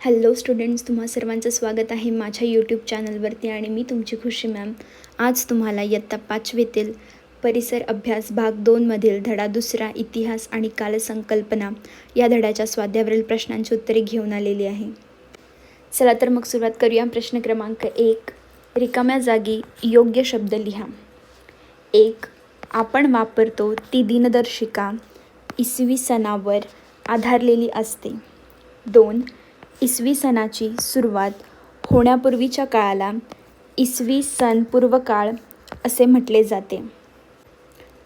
Hello students, तुम्हा सर्वांचं स्वागत आहे माझ्या यूट्यूब चॅनलवरती आणि मी तुमची खुशी मॅम. आज तुम्हाला इयत्ता 5वीतील परिसर अभ्यास भाग 2मधील धडा 2 इतिहास आणि कालसंकल्पना या धड्याच्या स्वाध्यायावरील प्रश्नांची उत्तरे घेऊन आलेली आहे. चला तर मग सुरुवात करूया. प्रश्न क्रमांक 1, रिकाम्या जागी योग्य शब्द लिहा. 1, आपण वापरतो ती दिनदर्शिका इसवी सनावर आधारलेली असते. 2, इसवी सनाची सुरुवात होण्यापूर्वीच्या काळाला इसवी सन पूर्व काळ असे म्हटले जाते.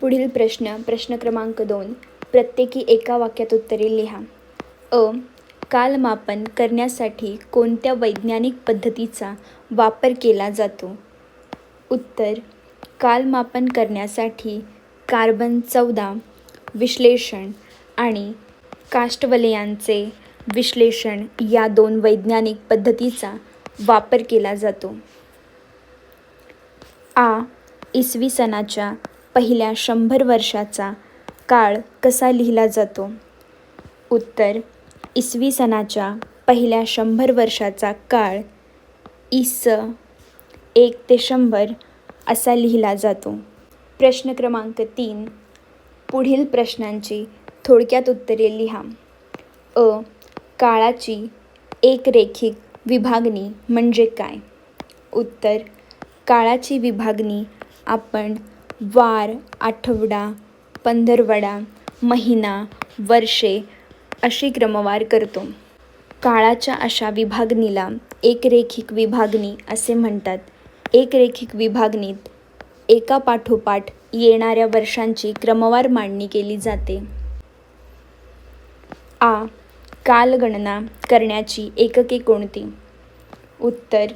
पुढील प्रश्न क्रमांक 2, प्रत्येकी एका वाक्यात उत्तरे लिहा. अ, कालमापन करण्यासाठी कोणत्या वैज्ञानिक पद्धतीचा वापर केला जातो? उत्तर, कालमापन करण्यासाठी कार्बन 14 विश्लेषण आणि काष्ठवलयांचे विश्लेषण या 2 वैज्ञानिक पद्धतीचा वापर केला जातो. आ, इसवी सनाच्या पहिल्या 100 वर्षाचा काळ कसा लिहिला जातो? उत्तर, इसवी सनाच्या पहिल्या 100 वर्षाचा काळ इ.स. 1 ते 100 असा लिहिला जातो. प्रश्न क्रमांक 3, पुढील प्रश्नांची थोडक्यात उत्तरे लिहा. अ, काळाची एकरेखिक विभागणी म्हणजे काय? उत्तर, काळाची विभागणी आपण वार, आठवडा, पंधरवडा, महिना, वर्षे अशी क्रमवार करतो. काळाच्या अशा विभागणीला एकरेखिक विभागणी असे म्हणतात. एकरेखिक विभागणीत एकापाठोपाठ येणाऱ्या वर्षांची क्रमवार मांडणी केली जाते. आ, कालगणना करण्याची एकके कोणती? उत्तर,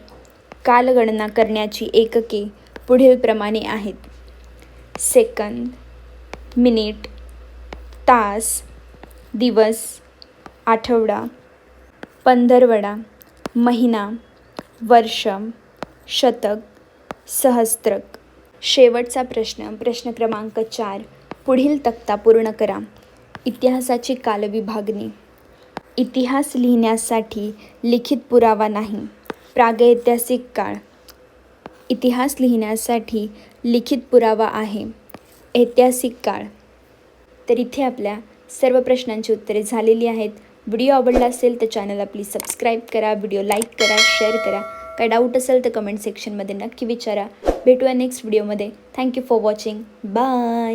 कालगणना करण्याची एकके पुढीलप्रमाणे आहेत. सेकंद, मिनिट, तास, दिवस, आठवडा, पंधरवडा, महिना, वर्ष, शतक, सहस्त्रक. शेवटचा प्रश्न क्रमांक 4, पुढील तक्ता पूर्ण करा. इतिहासाची कालविभागणी. इतिहास लिहिण्यासाठी लिखित पुरावा नाही. प्रागैतिहासिक काळ. इतिहास लिहिण्यासाठी लिखित पुरावा आहे. ऐतिहासिक काळ. तर इथे आपल्या सर्व प्रश्नांची उत्तरे झालेली आहेत. व्हिडिओ आवडला असेल तर चॅनलला प्लीज सबस्क्राईब करा, व्हिडिओ लाईक करा, शेअर करा. काय डाऊट असेल तर कमेंट सेक्शनमध्ये नक्की विचारा. भेटूया नेक्स्ट व्हिडिओमध्ये. Thank you for watching. बाय.